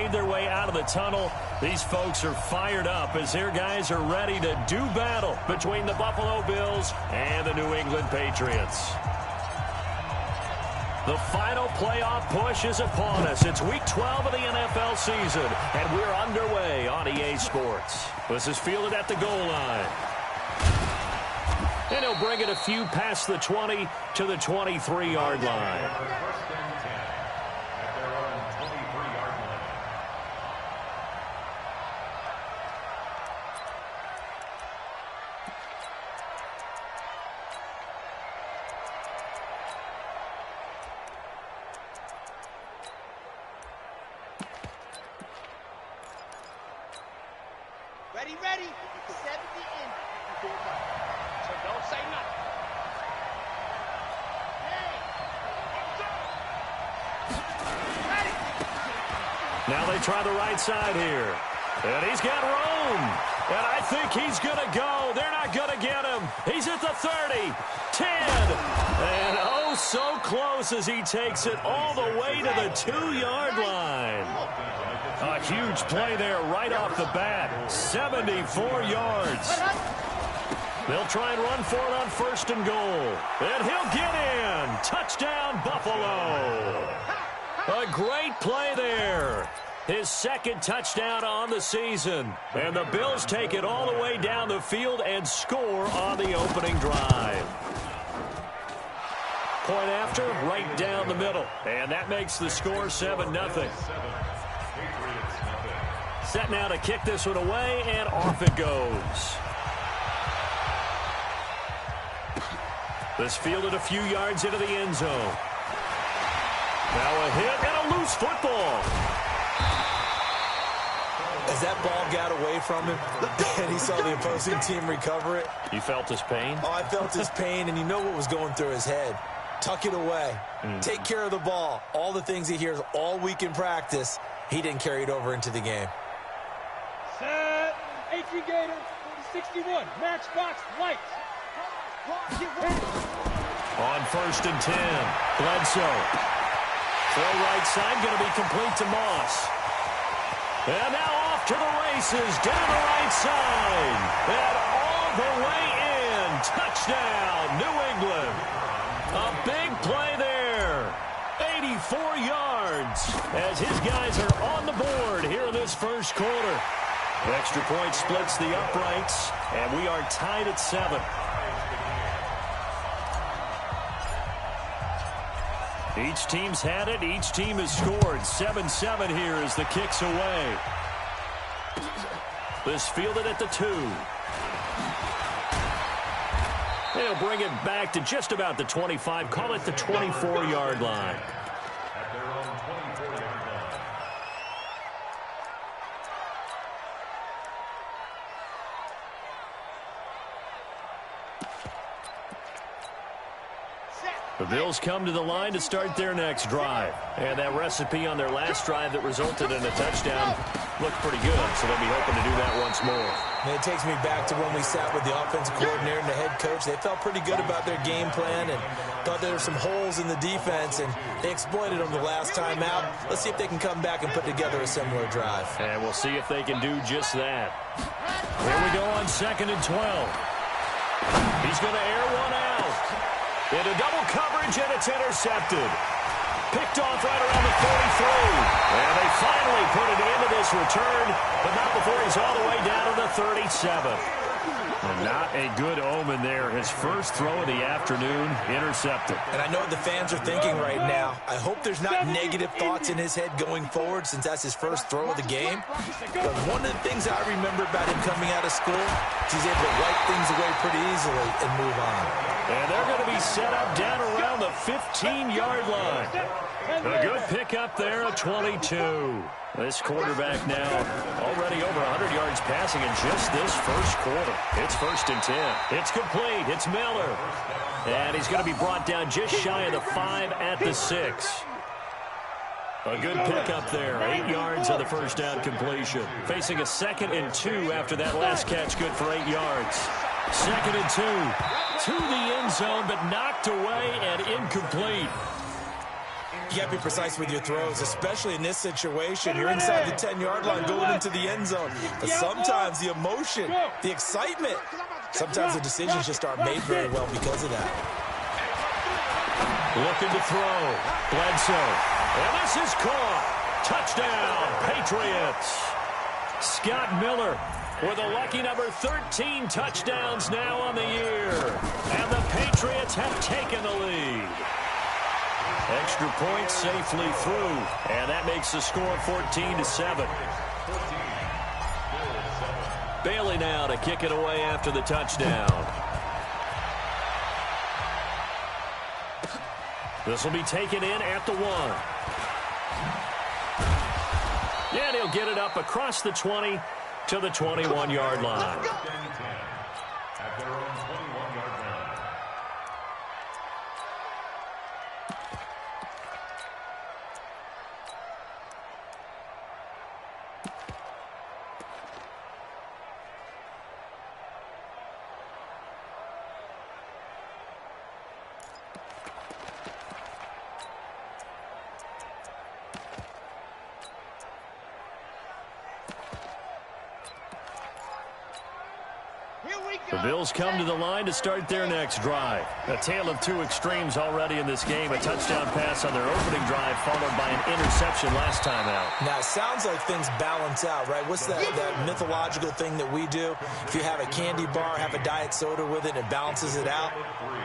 made their way out of the tunnel. These folks are fired up as their guys are ready to do battle between the Buffalo Bills and the New England Patriots. The final playoff push is upon us. It's Week 12 of the NFL season, and we're underway on EA Sports. This is fielded at the goal line. And he'll bring it a few past the 20 to the 23-yard line. Ready. 70 in. So don't say nothing. Ready. Now they try the right side here. And he's got room. And I think he's going to go. They're not going to get him. He's at the 30, 10. And oh, so close as he takes it all the way to the 2-yard line. A huge play there right off the bat. 74 yards. They'll try and run for it on 1st and goal. And he'll get in. Touchdown, Buffalo. A great play there. His 2nd touchdown on the season. And the Bills take it all the way down the field and score on the opening drive. Point after, right down the middle. And that makes the score 7-0. Set now to kick this one away, and off it goes. This fielded a few yards into the end zone. Now a hit and a loose football. As that ball got away from him, and he saw the opposing team recover it. You felt his pain? Oh, I felt his pain, and you know what was going through his head. Tuck it away. Take care of the ball. All the things he hears all week in practice, he didn't carry it over into the game. Set. 18 Gator, 61. Matchbox lights. Get ready. On 1st and 10, Bledsoe. Throw right side, going to be complete to Moss. And now off to the races, down the right side. And all the way in. Touchdown, New England. A big play there. 84 yards as his guys are on the board here in this first quarter. The extra point splits the uprights, and we are tied at 7. Each team's had it. Each team has scored. 7-7 here as the kick's away. This fielded at the 2. They'll bring it back to just about the 25. Call it the 24-yard line. At their own 24-yard line. The Bills come to the line to start their next drive. And that recipe on their last drive that resulted in a touchdown looked pretty good, so they'll be hoping to do that once more. And it takes me back to when we sat with the offensive coordinator and the head coach. They felt pretty good about their game plan and thought there were some holes in the defense, and they exploited them the last time out. Let's see if they can come back and put together a similar drive. And we'll see if they can do just that. Here we go on 2nd and 12. He's going to air one out. Into double coverage, and it's intercepted. Picked off right around the 43. And they finally put it into this return, but not before he's all the way down to the 37. And not a good omen there. His first throw of the afternoon intercepted. And I know what the fans are thinking right now. I hope there's not negative thoughts in his head going forward since that's his first throw of the game. But one of the things I remember about him coming out of school is he's able to wipe things away pretty easily and move on. And they're going to be set up down around the 15-yard line. A good pickup there at 22. This quarterback now already over 100 yards passing in just this first quarter. It's 1st and 10. It's complete. It's Miller. And he's going to be brought down just shy of the 5 at the 6. A good pickup there. 8 yards on the first down completion. Facing a 2nd and 2 after that last catch, good for 8 yards. 2nd and 2. To the end zone, but knocked away and incomplete. You got to be precise with your throws, especially in this situation. You're inside the 10-yard line going into the end zone. But sometimes the emotion, the excitement, sometimes the decisions just aren't made very well because of that. Looking to throw. Bledsoe. And this is caught. Touchdown, Patriots. Scott Miller with a lucky number 13 touchdowns now on the year. And the Patriots have taken the lead. Extra point safely through. And that makes the score 14-7. Bailey now to kick it away after the touchdown. This will be taken in at the 1. And he'll get it up across the 20 to the 21-yard line. At their own 21-yard line. The Bills come to the line to start their next drive. A tale of two extremes already in this game. A touchdown pass on their opening drive followed by an interception last time out. Now, it sounds like things balance out, right? What's that mythological thing that we do? If you have a candy bar, have a diet soda with it, it balances it out.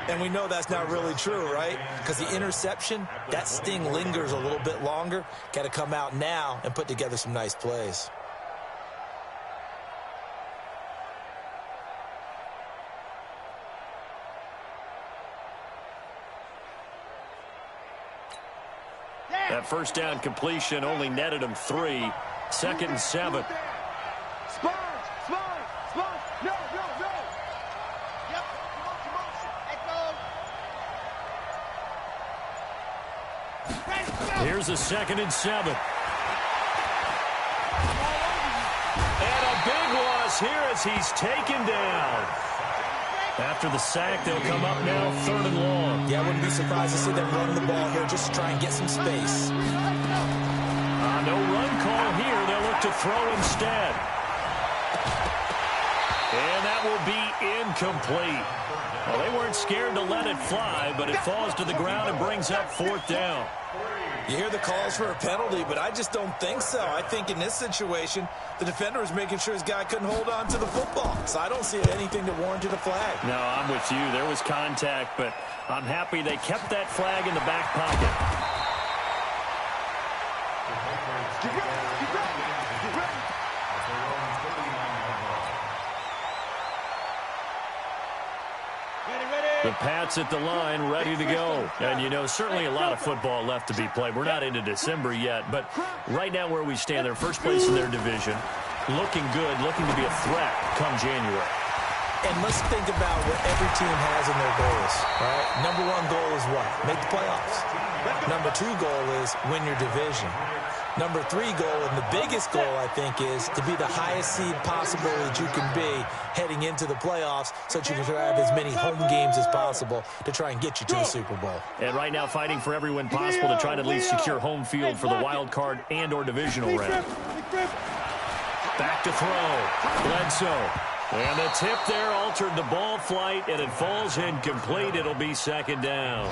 And we know that's not really true, right? Because the interception, that sting lingers a little bit longer. Got to come out now and put together some nice plays. That first down completion only netted him 3. 2nd and 7. Spurs! No! Yep, come on. Let's go! Here's a 2nd and 7. And a big loss here as he's taken down. After the sack, they'll come up now 3rd and long. Yeah, I wouldn't be surprised to see them run the ball here just to try and get some space. No run call here. They'll look to throw instead. And that will be incomplete. Well, they weren't scared to let it fly, but it falls to the ground and brings up 4th down. You hear the calls for a penalty, but I just don't think so. I think in this situation, the defender was making sure his guy couldn't hold on to the football. So I don't see anything that warranted a flag. No, I'm with you. There was contact, but I'm happy they kept that flag in the back pocket. The Pats at the line, ready to go. And, you know, certainly a lot of football left to be played. We're not into December yet, but right now where we stand, they're first place in their division. Looking good, looking to be a threat come January. And let's think about what every team has in their goals, right? Number 1 goal is what? Make the playoffs. Number 2 goal is win your division. Number 3 goal, and the biggest goal, I think, is to be the highest seed possible that you can be heading into the playoffs so that you can have as many home games as possible to try and get you to the Super Bowl. And right now fighting for every win possible to try to at least secure home field for the wild card and or divisional round. Back to throw. Bledsoe. And the tip there altered the ball flight, and it falls incomplete. It'll be 2nd down.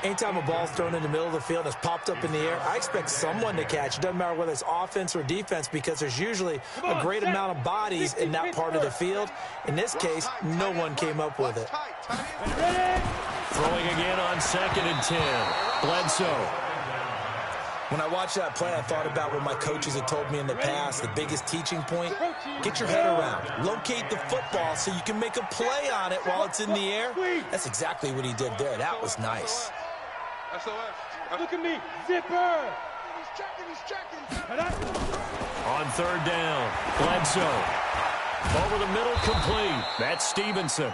Anytime a ball's thrown in the middle of the field and it's popped up in the air, I expect someone to catch. It doesn't matter whether it's offense or defense because there's usually a great amount of bodies in that part of the field. In this case, no one came up with it. Throwing again on 2nd and 10. Bledsoe. When I watched that play, I thought about what my coaches had told me in the past. The biggest teaching point, get your head around. Locate the football so you can make a play on it while it's in the air. That's exactly what he did there. That was nice. Look at me, zipper. He's checking. On 3rd down, Bledsoe. Over the middle, complete. That's Stevenson.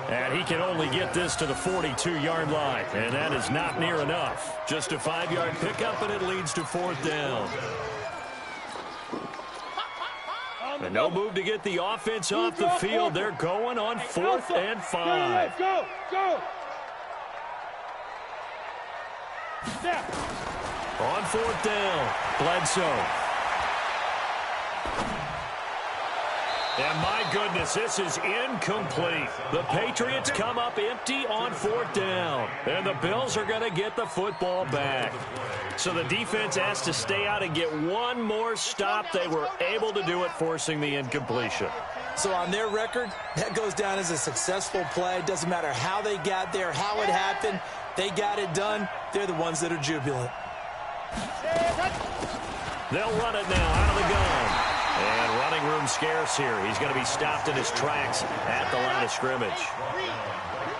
And he can only get this to the 42-yard line. And that is not near enough. Just a 5-yard pickup, and it leads to 4th down. And no move to get the offense off the field. They're going on 4th and 5. Go. On fourth down, Bledsoe. And my goodness, this is incomplete. The Patriots come up empty on fourth down. And the Bills are going to get the football back. So the defense has to stay out and get one more stop. They were able to do it, forcing the incompletion. So on their record, that goes down as a successful play. It doesn't matter how they got there, how it happened. They got it done. They're the ones that are jubilant. They'll run it now out of the gun. And running room scarce here. He's going to be stopped in his tracks at the line of scrimmage.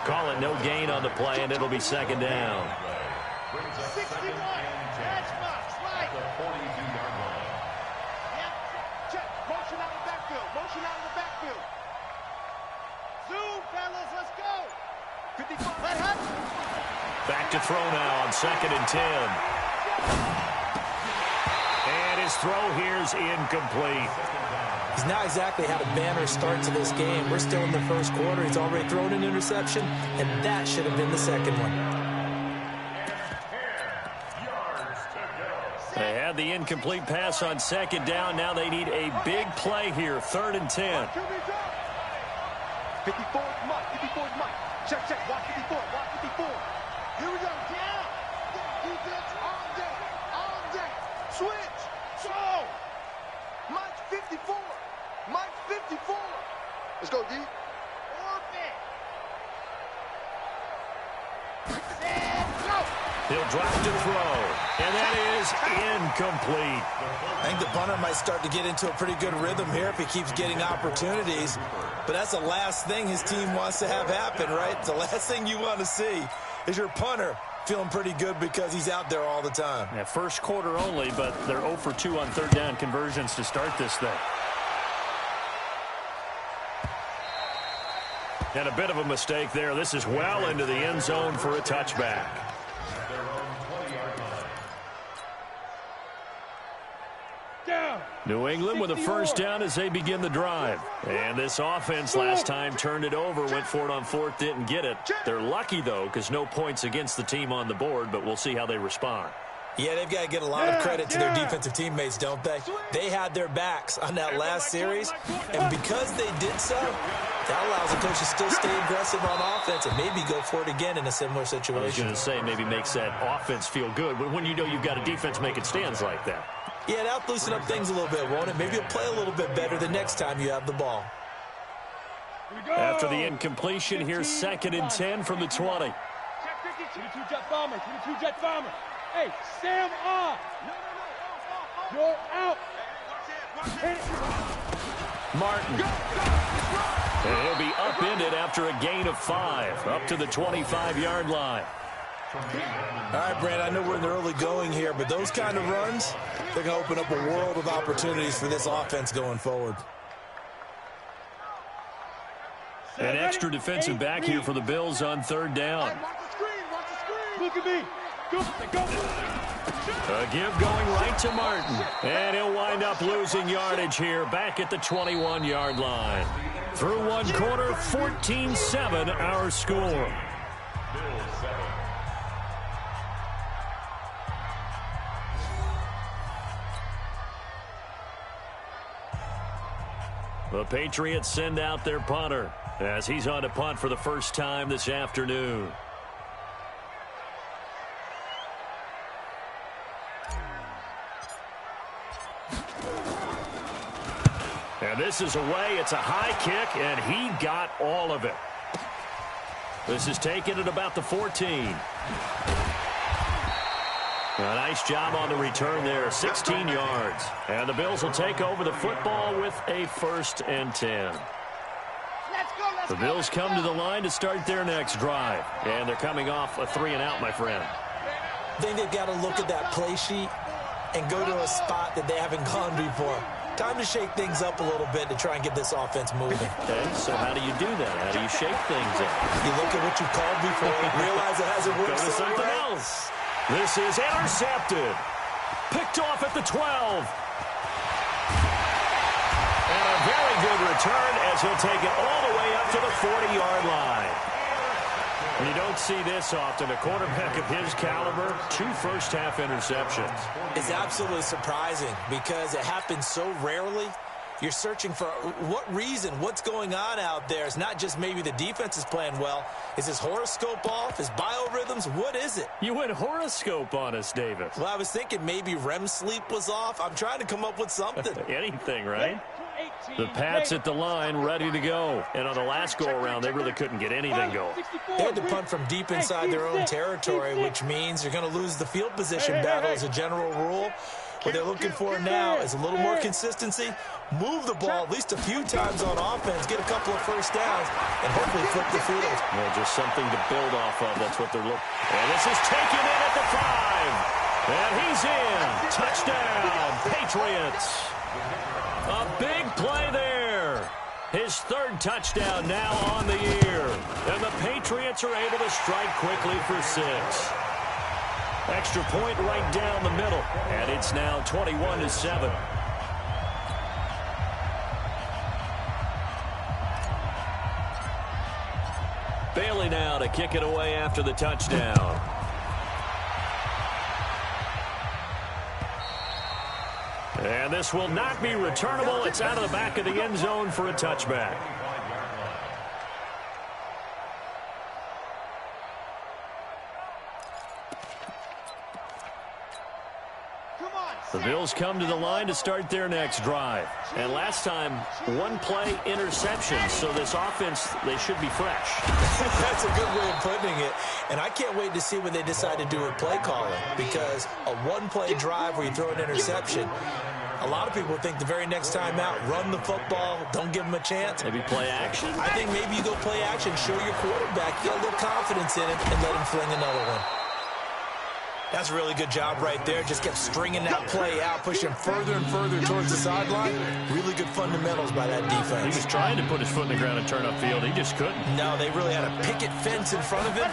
Call it no gain on the play, and it'll be second down. 61. Match box, right. The 42-yard line. Yep. Check. Motion out of the backfield. Motion out of the backfield. Zoom, fellas. Let's go. 55. Let happen. Back to throw now on 2nd and 10. And his throw here's incomplete. He's not exactly had a banner start to this game. We're still in the first quarter. He's already thrown an interception, and that should have been the second one. They had the incomplete pass on 2nd down. Now they need a big play here, 3rd and 10. 54 is Mike. 54 is Mike. Check, check. Watch 54. Watch 54. Here we go. Down. Defense all day. All day. Switch. So. Mike 54. Mike 54. Let's go, D. Orbit. And go. He'll drop to throw. And that is incomplete. I think the punter might start to get into a pretty good rhythm here if he keeps getting opportunities. But that's the last thing his team wants to have happen, right? The last thing you want to see is your punter feeling pretty good because he's out there all the time. Yeah, first quarter only, but they're 0 for 2 on 3rd down conversions to start this thing. And a bit of a mistake there. This is well into the end zone for a touchback. New England with a first down as they begin the drive. And this offense last time turned it over, went for it on 4th, didn't get it. They're lucky, though, because no points against the team on the board, but we'll see how they respond. Yeah, they've got to get a lot of credit to their defensive teammates, don't they? They had their backs on that last series, and because they did so, that allows the coach to still stay aggressive on offense and maybe go for it again in a similar situation. I was going to say maybe makes that offense feel good, but when you know you've got a defense making stands like that. Yeah, that'll loosen up things a little bit, won't it? Maybe you'll play a little bit better the next time you have the ball. After the incompletion, here's 2nd and 10 from the 20. Check 52 jet bomber. 22 jet bomber. Hey, Sam off. No. You're out. Martin. And he'll be upended after a gain of 5, up to the 25-yard line. All right, Brand, I know we're in the early going here, but those kind of runs, they're going to open up a world of opportunities for this offense going forward. An extra defensive back here for the Bills on 3rd down. Watch the screen. Watch the screen. Look at me. Go. A give going right to Martin. And he'll wind up losing yardage here back at the 21-yard line. Through one quarter, 14-7 our score. The Patriots send out their punter as he's on to punt for the first time this afternoon. And this is away. It's a high kick, and he got all of it. This is taken at about the 14. A nice job on the return there, 16 yards. And the Bills will take over the football with a 1st and 10. The Bills come to the line to start their next drive. And they're coming off a 3-and-out, my friend. I think they've got to look at that play sheet and go to a spot that they haven't gone before. Time to shake things up a little bit to try and get this offense moving. Okay, so how do you do that? How do you shake things up? You look at what you called before, realize it hasn't Go worked to so something well. else. This is intercepted. Picked off at the 12. And a very good return as he'll take it all the way up to the 40-yard line. You don't see this often. A quarterback of his caliber, 2 first-half interceptions. It's absolutely surprising because it happens so rarely. You're searching for what reason, what's going on out there. It's not just maybe the defense is playing well. Is his horoscope off? His biorhythms? What is it? You went horoscope on us, David. Well, I was thinking maybe REM sleep was off. I'm trying to come up with something. Anything, right? The Pats at the line, ready to go. And on the last go-around, they really couldn't get anything going. They had to punt from deep inside their own territory, which means you're going to lose the field position battle as a general rule. What they're looking for now is a little more consistency, move the ball at least a few times on offense, get a couple of first downs, and hopefully flip the field. Well, just something to build off of. That's what they're looking for. And this is taken in at the 5. And he's in. Touchdown, Patriots. A big play there. His 3rd touchdown now on the year. And the Patriots are able to strike quickly for 6. Extra point right down the middle. And it's now 21-7. Bailey now to kick it away after the touchdown. And this will not be returnable. It's out of the back of the end zone for a touchback. The Bills come to the line to start their next drive. And last time, 1-play interception. So this offense, they should be fresh. That's a good way of putting it. And I can't wait to see what they decide to do with play calling. Because a 1-play drive where you throw an interception, a lot of people think the very next time out, run the football, don't give them a chance. Maybe play action? I think maybe you go play action, show your quarterback, you got a little confidence in him, and let him fling another one. That's a really good job right there. Just kept stringing that play out, pushing further and further towards the sideline. Really good fundamentals by that defense. He was trying to put his foot in the ground and turn upfield. He just couldn't. No, they really had a picket fence in front of him.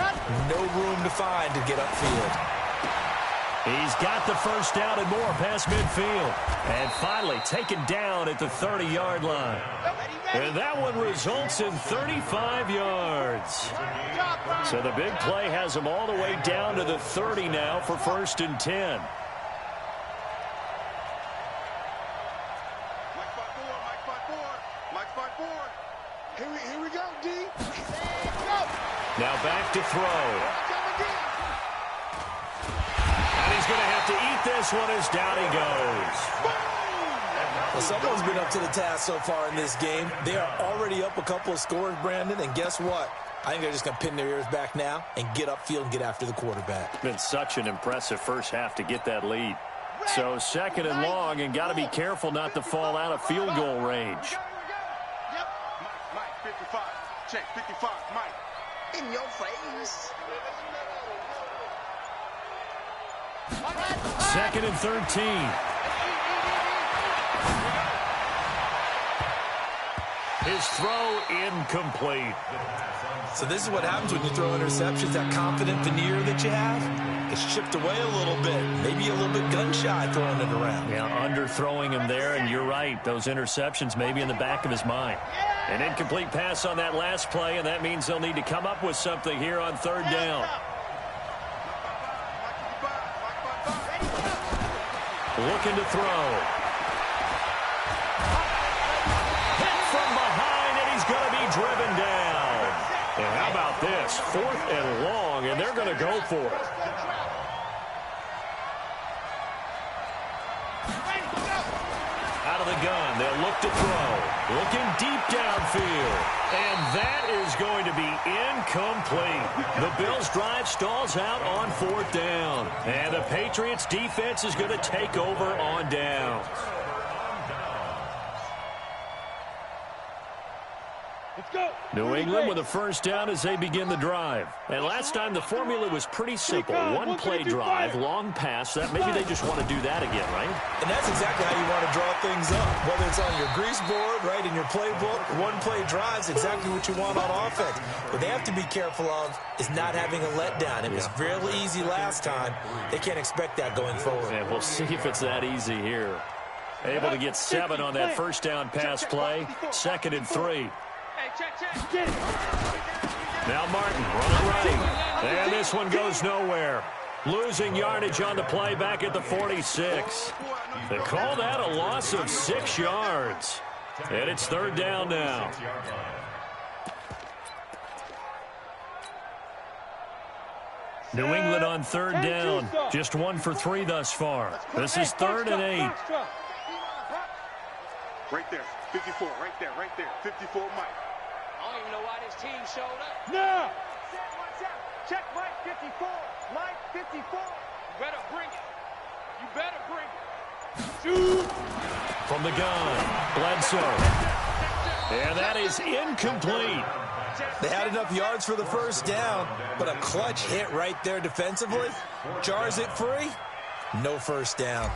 No room to find to get upfield. He's got the first down and more past midfield. And finally taken down at the 30-yard line. And that one results in 35 yards. So the big play has him all the way down to the 30 now for 1st and 10. Here we go, D. Now back to throw. And he's going to have to eat this one as down he goes. Well, someone's been up to the task so far in this game. They are already up a couple of scores, Brandon, and guess what? I think they're just going to pin their ears back now and get upfield and get after the quarterback. Been such an impressive first half to get that lead. So 2nd and long, and got to be careful not to fall out of field goal range. Yep. Mike, 55. Check, 55. Mike. In your face. 2nd and 13. His throw incomplete. So this is what happens when you throw interceptions. That confident veneer that you have, it's chipped away a little bit. Maybe a little bit gun-shy throwing it around. Yeah, underthrowing him there, and you're right. Those interceptions may be in the back of his mind. An incomplete pass on that last play, and that means they'll need to come up with something here on 3rd down. Looking to throw. Hit from behind, and he's going to be driven down. And how about this? 4th and long, and they're going to go for it. Out of the gun, they'll look to throw. Looking deep downfield. And that is going to be incomplete. The Bills' drive stalls out on 4th down. And the Patriots' defense is going to take over on downs. Let's go. New England with a first down as they begin the drive. And last time the formula was pretty simple. 1-play drive, long pass. That maybe they just want to do that again, right? And that's exactly how you want to draw things up. Whether it's on your grease board, right, in your playbook, 1-play drive is exactly what you want on offense. What they have to be careful of is not having a letdown. It was real easy last time. They can't expect that going forward. And we'll see if it's that easy here. Able to get 7 on that first down pass play. 2nd and 3. Hey, check. Get it. Now Martin running right. And this one goes nowhere. Losing yardage on the play back at the 46. They call that a loss of 6 yards. And it's third down now. New England on third down. Just 1 for 3 thus far. This is 3rd and 8. Right there, 54, right there, 54 Mike. I don't even know why this team showed up. No! Check Mike 54. Mike 54. You better bring it. You better bring it. Shoot! From the gun, Bledsoe. And that is incomplete. They had enough yards for the first down, but a clutch hit right there defensively. Jars it free. No first down.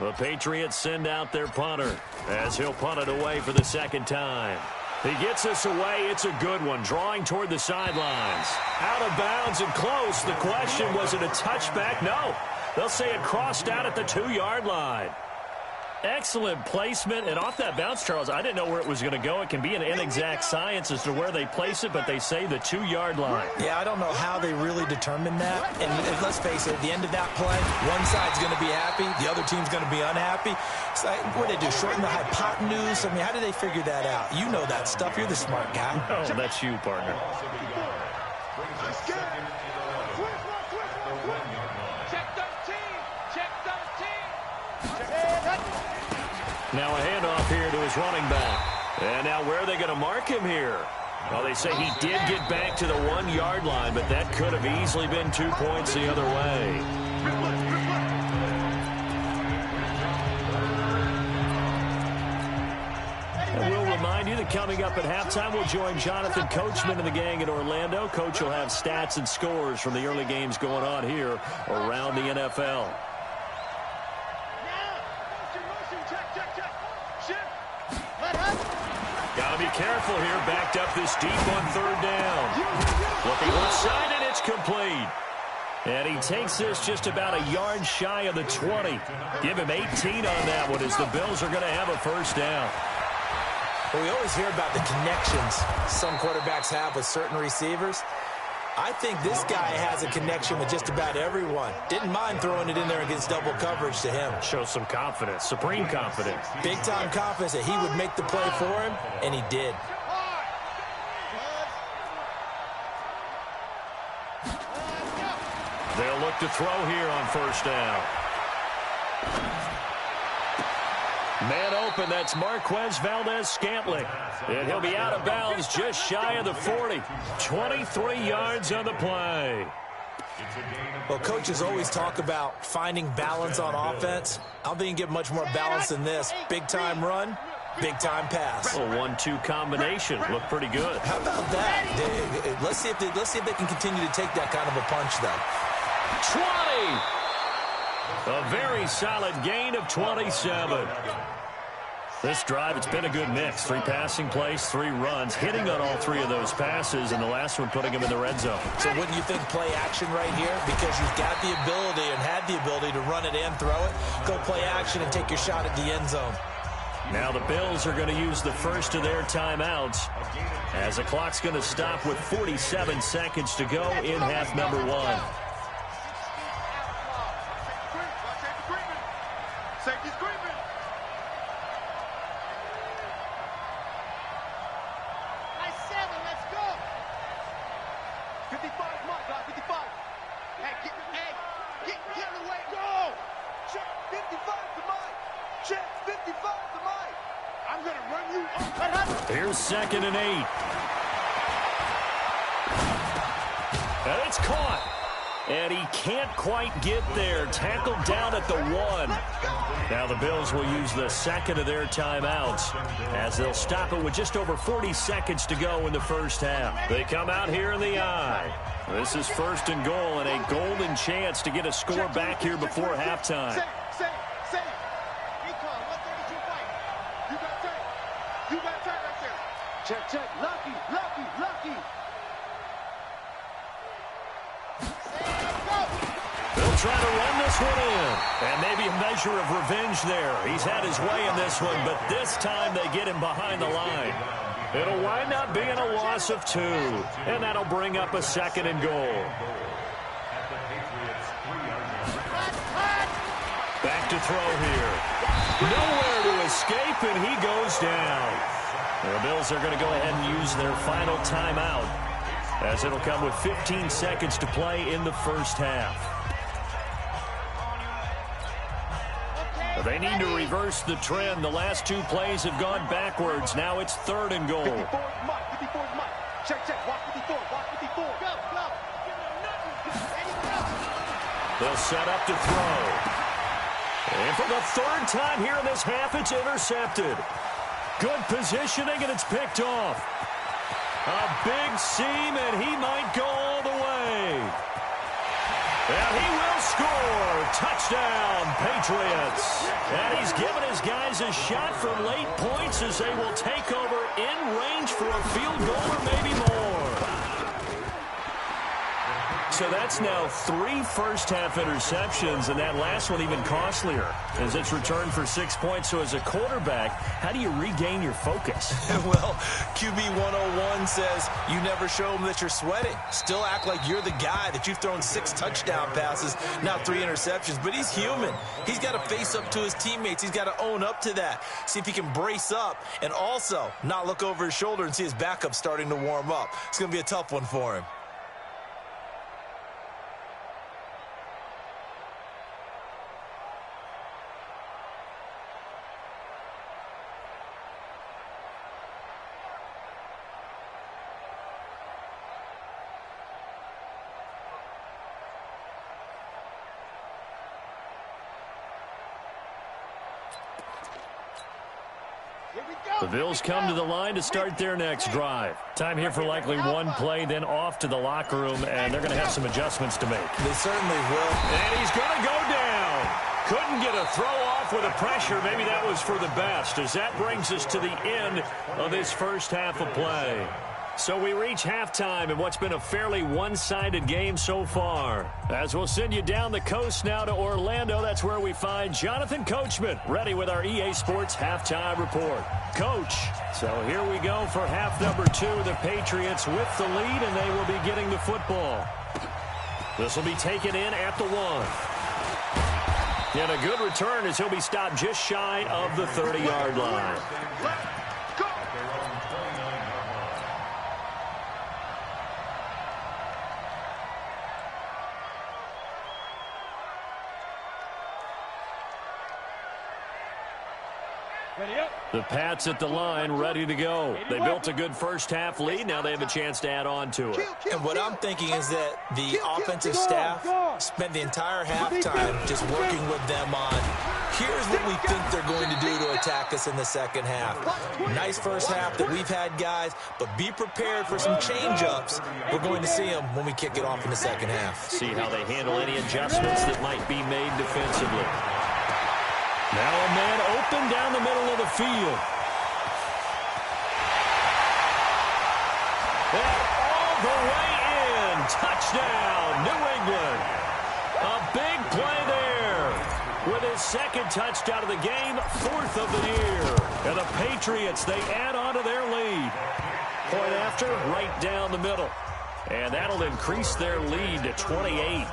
The Patriots send out their punter as he'll punt it away for the second time. He gets us away. It's a good one, drawing toward the sidelines. Out of bounds and close. The question, was it a touchback? No. They'll say it crossed out at the 2-yard line. Excellent placement, and off that bounce, Charles, I didn't know where it was going to go. It can be an inexact science as to where they place it, but they say the 2-yard line. Yeah, I don't know how they really determined that. And let's face it, at the end of that play, one side's going to be happy, the other team's going to be unhappy. It's like, what did they do, shorten the hypotenuse? I mean, how did they figure that out? You know that stuff. You're the smart guy. Oh, that's you, partner. Now a handoff here to his running back. And now where are they going to mark him here? Well, they say he did get back to the 1-yard line, but that could have easily been 2 points the other way. And we'll remind you that coming up at halftime, we'll join Jonathan Coachman and the gang in Orlando. Coach will have stats and scores from the early games going on here around the NFL. Got to be careful here. Backed up this deep on third down. Looking left side, and it's complete. And he takes this just about a yard shy of the 20. Give him 18 on that one as the Bills are going to have a first down. Well, we always hear about the connections some quarterbacks have with certain receivers. I think this guy has a connection with just about everyone. Didn't mind throwing it in there against double coverage to him. Shows some confidence, supreme confidence. Big-time confidence that he would make the play for him, and he did. They'll look to throw here on first down. Man open, that's Marquez Valdez-Scantling. And he'll be out of bounds just shy of the 40. 23 yards on the play. Well, coaches always talk about finding balance on offense. I don't think you can get much more balance than this. Big-time run, big-time pass. A 1-2 combination. Looked pretty good. How about that? Let's see if they can continue to take that kind of a punch, though. 20! A very solid gain of 27. This drive, it's been a good mix. 3 passing plays, 3 runs, hitting on all 3 of those passes, and the last one putting him in the red zone. So wouldn't you think play action right here? Because you've got the ability and had the ability to run it and throw it. Go play action and take your shot at the end zone. Now the Bills are going to use the first of their timeouts as the clock's going to stop with 47 seconds to go in half number 1. Safety's creeping. Nice 7, let's go. 55, Mike, 55. Hey, get in the way, go. Check 55 to Mike. Check 55 to Mike. I'm going to run you up. Here's 2nd and 8. And it's caught. And he can't quite get there. Tackled down at the 1. Now the Bills will use the second of their timeouts as they'll stop it with just over 40 seconds to go in the first half. They come out here in the eye. This is 1st and goal and a golden chance to get a score back here before halftime. Say. Econ, 132 fight. You got tight. You got tight right there. Check. Lucky. They'll try to run this one in. And maybe a measure of revenge there. He's had his way in this one, but this time they get him behind the line. It'll wind up being a loss of 2, and that'll bring up a 2nd and goal. Back to throw here. Nowhere to escape, and he goes down. The Bills are going to go ahead and use their final timeout, as it'll come with 15 seconds to play in the first half. They need to reverse the trend. The last 2 plays have gone backwards. Now it's 3rd and goal. 54 Mike. 54 Mike. Check, check. Walk 54. Walk 54. Go, go. They'll set up to throw. And for the 3rd time here in this half, it's intercepted. Good positioning, and it's picked off. A big seam, and he might go all the way. And he will score. Touchdown, Patriots. And he's given his guys a shot from late points as they will take over in range for a field goal or maybe more. So that's now 3 first-half interceptions, and that last one even costlier as it's returned for 6 points. So as a quarterback, how do you regain your focus? Well, QB 101 says you never show them that you're sweating. Still act like you're the guy, that you've thrown 6 touchdown passes, now 3 interceptions. But he's human. He's got to face up to his teammates. He's got to own up to that. See if he can brace up and also not look over his shoulder and see his backup starting to warm up. It's going to be a tough one for him. The Bills come to the line to start their next drive. Time here for likely 1 play, then off to the locker room, and they're going to have some adjustments to make. They certainly will. And he's going to go down. Couldn't get a throw off with the pressure. Maybe that was for the best, as that brings us to the end of this first half of play. So we reach halftime in what's been a fairly one-sided game so far. As we'll send you down the coast now to Orlando, that's where we find Jonathan Coachman ready with our EA Sports Halftime Report. Coach, so here we go for half number 2. The Patriots with the lead, and they will be getting the football. This will be taken in at the 1. And a good return as he'll be stopped just shy of the 30-yard line. The Pats at the line, ready to go. They built a good first-half lead. Now they have a chance to add on to it. And what I'm thinking is that the offensive staff spent the entire halftime just working with them on, here's what we think they're going to do to attack us in the second half. Nice first half that we've had, guys, but be prepared for some change-ups. We're going to see them when we kick it off in the second half. See how they handle any adjustments that might be made defensively. Now a man open down the middle of the field. And all the way in. Touchdown, New England. A big play there. With his 2nd touchdown of the game, 4th of the year. And the Patriots, they add on to their lead. Point after, right down the middle. And that'll increase their lead to 28.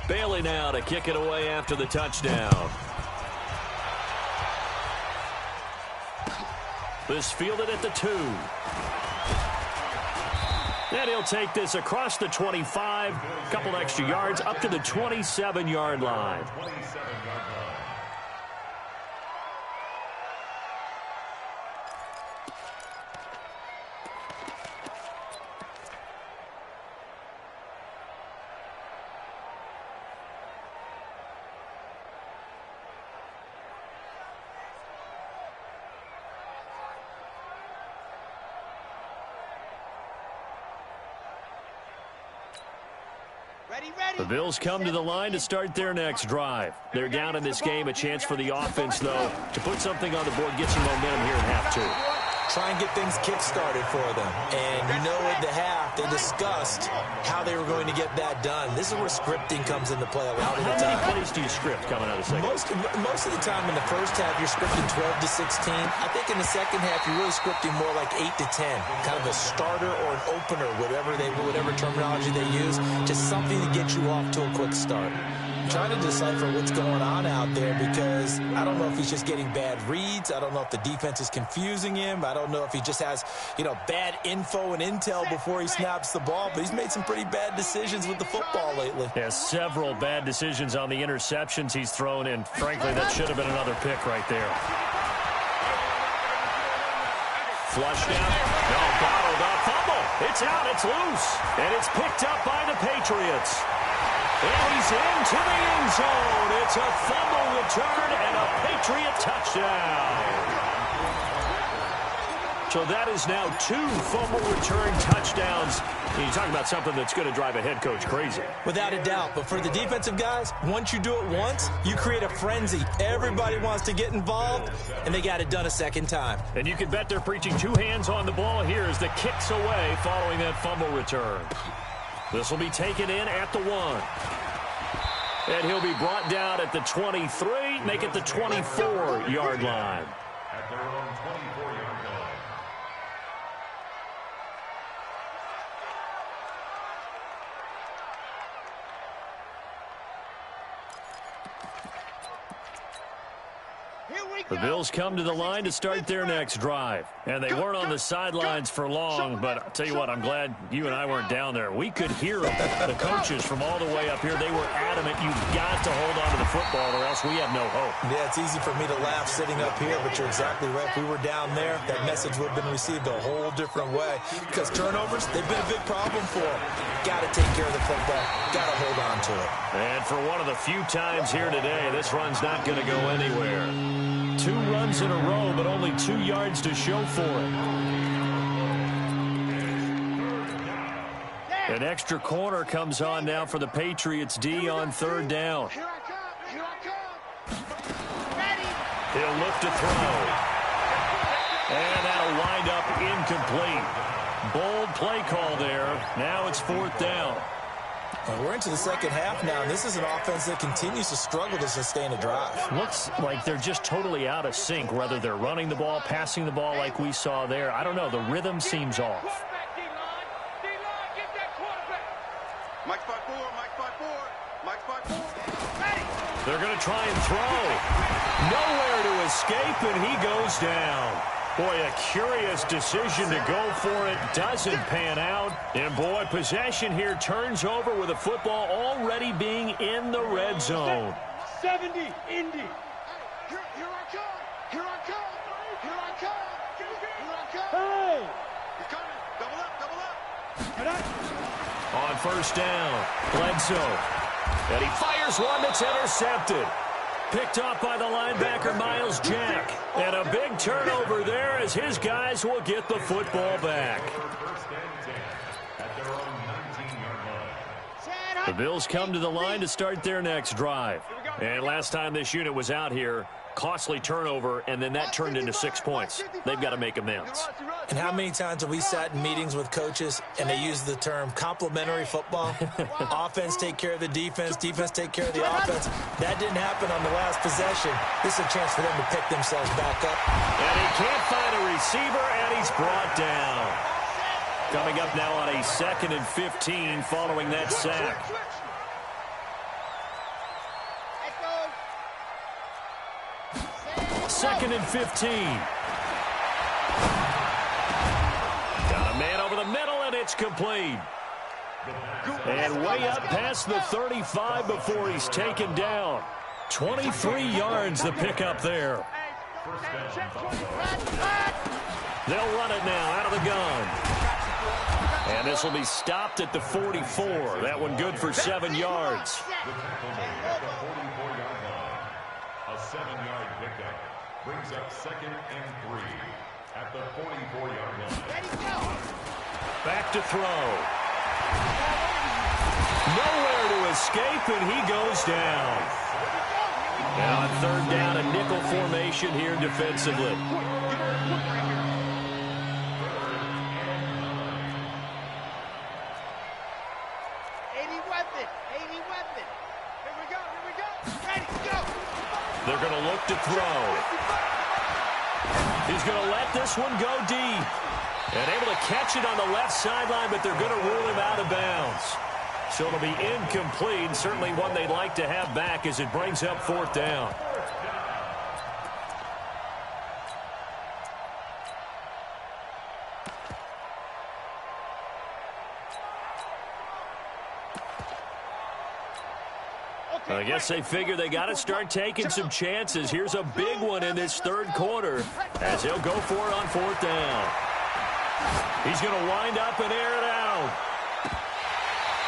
Bailey now to kick it away after the touchdown. This fielded at the 2. And he'll take this across the 25, a couple extra yards, up to the 27-yard line. The Bills come to the line to start their next drive. They're down in this game. A chance for the offense, though, to put something on the board, get some momentum here in half 2. try and get things kick-started for them. And you know at the half, they discussed how they were going to get that done. This is where scripting comes into play a lot of the time. How many plays do you script coming out of the second? Most of the time in the first half, you're scripting 12 to 16. I think in the second half, you're really scripting more like 8 to 10. Kind of a starter or an opener, whatever terminology they use. Just something to get you off to a quick start. I'm trying to decipher what's going on out there because I don't know if he's just getting bad reads. I don't know if the defense is confusing him. I don't know if he just has, bad info and intel before he snaps the ball. But he's made some pretty bad decisions with the football lately. Yeah, several bad decisions on the interceptions he's thrown, and frankly, that should have been another pick right there. Flushed out. No, bottled up. Fumble. It's out. It's loose. And it's picked up by the Patriots. And he's into the end zone. It's a fumble return and a Patriot touchdown. So that is now 2 fumble return touchdowns. And you're talking about something that's going to drive a head coach crazy. Without a doubt. But for the defensive guys, once you do it once, you create a frenzy. Everybody wants to get involved, and they got it done a second time. And you can bet they're preaching 2 hands on the ball here as the kick's away following that fumble return. This will be taken in at the 1. And he'll be brought down at the 23, make it the 24-yard line. At their own 24-yard line. The Bills come to the line to start their next drive. And they weren't on the sidelines for long, but I'll tell you what, I'm glad you and I weren't down there. We could hear them, the coaches from all the way up here. They were adamant, you've got to hold on to the football or else we have no hope. Yeah, it's easy for me to laugh sitting up here, but you're exactly right. If we were down there, that message would have been received a whole different way. Because turnovers, they've been a big problem for them. Got to take care of the football. Got to hold on to it. And for one of the few times here today, this run's not going to go anywhere. 2 runs in a row, but only 2 yards to show for it. An extra corner comes on now for the Patriots D on 3rd down. Here I come. Here I come. Ready. He'll look to throw. And that'll wind up incomplete. Bold play call there. Now it's 4th down. We're into the second half now, and this is an offense that continues to struggle to sustain a drive. Looks like they're just totally out of sync, whether they're running the ball, passing the ball like we saw there. I don't know. The rhythm seems off. Mike 5-4, Mike 5-4, Mike 5-4. Ready. They're going to try and throw. Nowhere to escape, and he goes down. Boy, a curious decision to go for it. Doesn't pan out. And, boy, possession here turns over with the football already being in the red zone. 70, Indy. Here I come. Here I come. Here I come. Here I come. Hey! He's coming. Double up. On 1st down, Bledsoe. And he fires one that's intercepted. Picked off by the linebacker, Miles Jack. And a big turnover there as his guys will get the football back. The Bills come to the line to start their next drive. And last time this unit was out here, costly turnover, and then that turned into 6 points. They've got to make amends. And how many times have we sat in meetings with coaches and they use the term complementary football? Offense take care of the defense, defense take care of the offense. That didn't happen on the last possession. This is a chance for them to pick themselves back up. And he can't find a receiver, and he's brought down. Coming up now on a 2nd and 15 following that sack. Second and 15. Got a man over the middle, and it's complete. And way up past the 35 before he's taken down. 23 yards the pickup there. They'll run it now out of the gun. And this will be stopped at the 44. That one good for 7 yards. A 7-yard pickup brings up 2nd and 3 at the 44-yard line. Back to throw. Nowhere to escape, and he goes down. Now on 3rd down, a nickel formation here defensively. They're going to look to throw. He's going to let this one go deep. And able to catch it on the left sideline, but they're going to rule him out of bounds. So it'll be incomplete. Certainly one they'd like to have back as it brings up 4th down. I guess they figure they got to start taking some chances. Here's a big one in this 3rd quarter as he'll go for it on 4th down. He's going to wind up and air it out.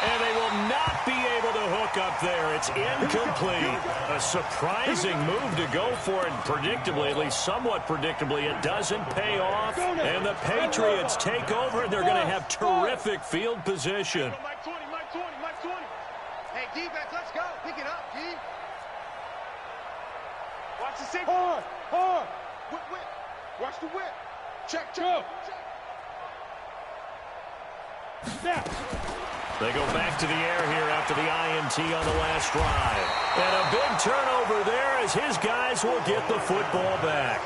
And they will not be able to hook up there. It's incomplete. A surprising move to go for it predictably, at least somewhat predictably. It doesn't pay off. And the Patriots take over, and they're going to have terrific field position. Mike 20, Mike 20, Mike 20. Hey, defense, let's go. Pick it up, G. Watch the safety. Hard. Whip. Watch the whip. Check. Now. They go back to the air here after the INT on the last drive. And a big turnover there as his guys will get the football back.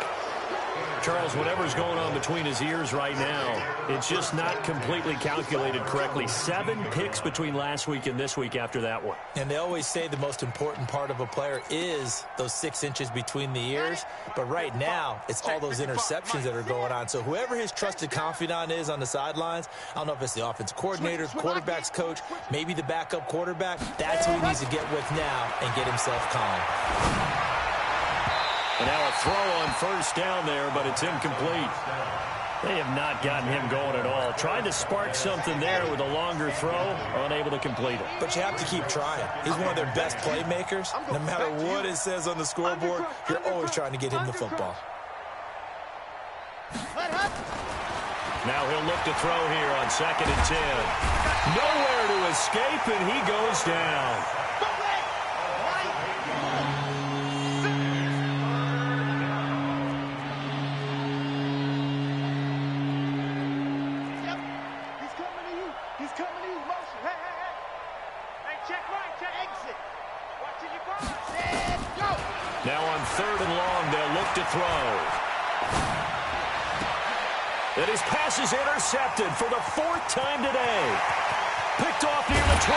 Charles, whatever's going on between his ears right now, it's just not completely calculated correctly. 7 picks between last week and this week after that one. And they always say the most important part of a player is those 6 inches between the ears. But right now, it's all those interceptions that are going on. So whoever his trusted confidant is on the sidelines, I don't know if it's the offensive coordinator, the quarterback's coach, maybe the backup quarterback, that's who he needs to get with now and get himself calm. And now a throw on 1st down there, but it's incomplete. They have not gotten him going at all. Tried to spark something there with a longer throw, unable to complete it. But you have to keep trying. He's one of their best playmakers. No matter what it says on the scoreboard, you're always trying to get him the football. Now he'll look to throw here on 2nd and 10. Nowhere to escape, and he goes down. Now on 3rd and long, they'll look to throw. And his pass is intercepted for the 4th time today. Picked off near the 29.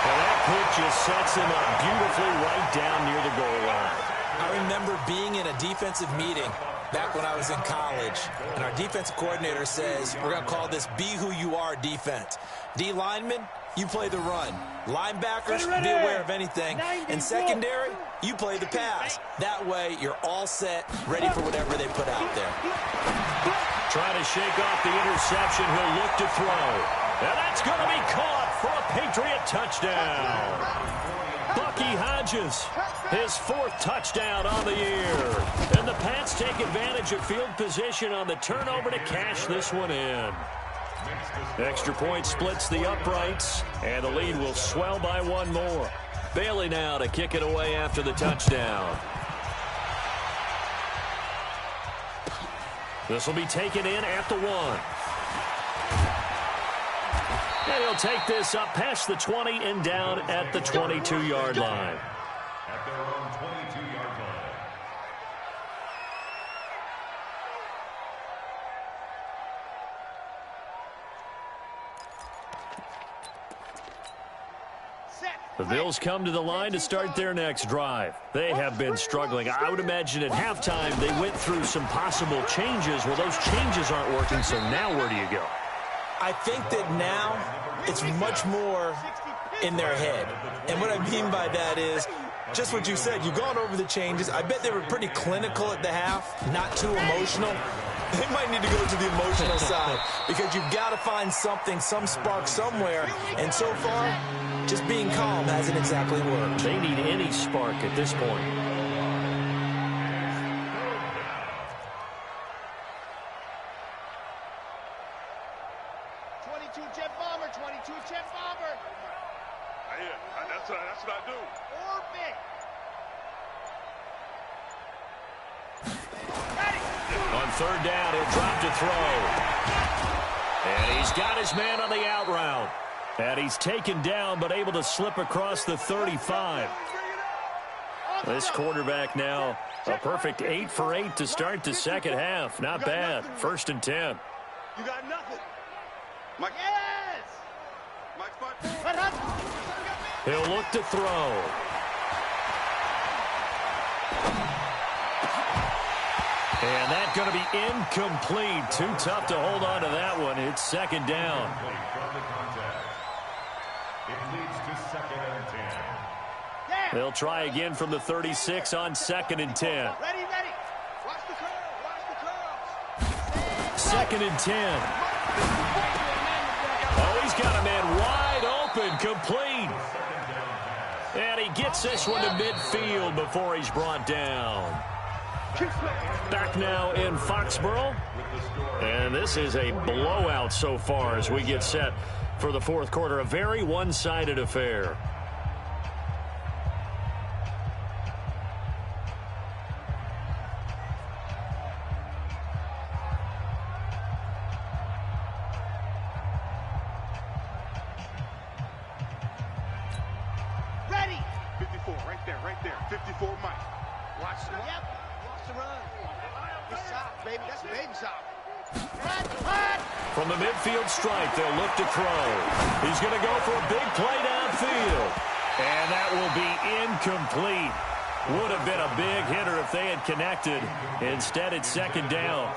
And that pitch just sets him up beautifully right down near the goal line. I remember being in a defensive meeting back when I was in college, and our defensive coordinator says, we're going to call this Be Who You Are defense. D linemen, you play the run. Linebackers, be aware of anything. And secondary, you play the pass. That way, you're all set, ready for whatever they put out there. Trying to shake off the interception. He'll look to throw. And that's going to be caught for a Patriot touchdown. Bucky Hodges, his 4th touchdown on the year. And the Pats take advantage of field position on the turnover to cash this one in. Extra point splits the uprights, and the lead will swell by 1 more. Bailey now to kick it away after the touchdown. This will be taken in at the 1. And he'll take this up past the 20 and down at the 22-yard line. At their own 22-yard line. The Bills come to the line to start their next drive. They have been struggling. I would imagine at halftime they went through some possible changes. Well, those changes aren't working, so now where do you go? I think that now it's much more in their head. And what I mean by that is just what you said. You've gone over the changes. I bet they were pretty clinical at the half, not too emotional. They might need to go to the emotional side because you've got to find something, some spark somewhere. And so far, just being calm hasn't exactly worked. They need any spark at this point. Jet bomber, 22 jet bomber. Yeah, that's what I do. Orbit. On 3rd down, he'll drop to throw. And he's got his man on the out route. And he's taken down but able to slip across the 35. This quarterback now, a perfect 8 for 8 to start the second half. Not bad. 1st and 10. You got nothing. Mike. Yes! He'll look to throw. And that's going to be incomplete. Too tough to hold on to that one. It's 2nd down. It leads to 2nd and 10. They'll try again from the 36 on 2nd and 10. Ready. Watch the curl. 2nd and 10. Oh, he's got a man wide open, complete. And he gets this one to midfield before he's brought down. Back now in Foxborough. And this is a blowout so far as we get set for the 4th quarter. A very one-sided affair. Ready. 54, right there. 54, Mike. Watch the run. Good shot, baby. That's a baby shot. From the midfield stripe, they'll look to throw. He's going to go for a big play downfield. And that will be incomplete. Would have been a big hitter if they had connected. Instead, it's 2nd down.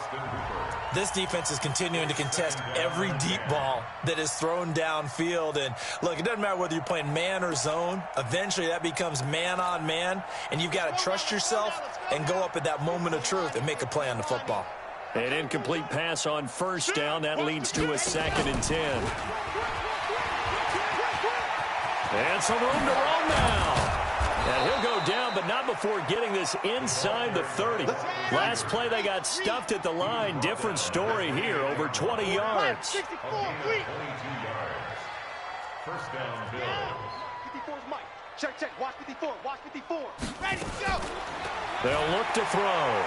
This defense is continuing to contest every deep ball that is thrown downfield. And, look, it doesn't matter whether you're playing man or zone. Eventually, that becomes man-on-man. And you've got to trust yourself and go up at that moment of truth and make a play on the football. An incomplete pass on 1st down. That leads to a 2nd and 10. And some room to roam now. And he'll go down, but not before getting this inside the 30. Last play, they got stuffed at the line. Different story here, over 20 yards. 22 yards. 1st down, Bills. 54's Mike. Check. Watch 54. Ready, go. They'll look to throw.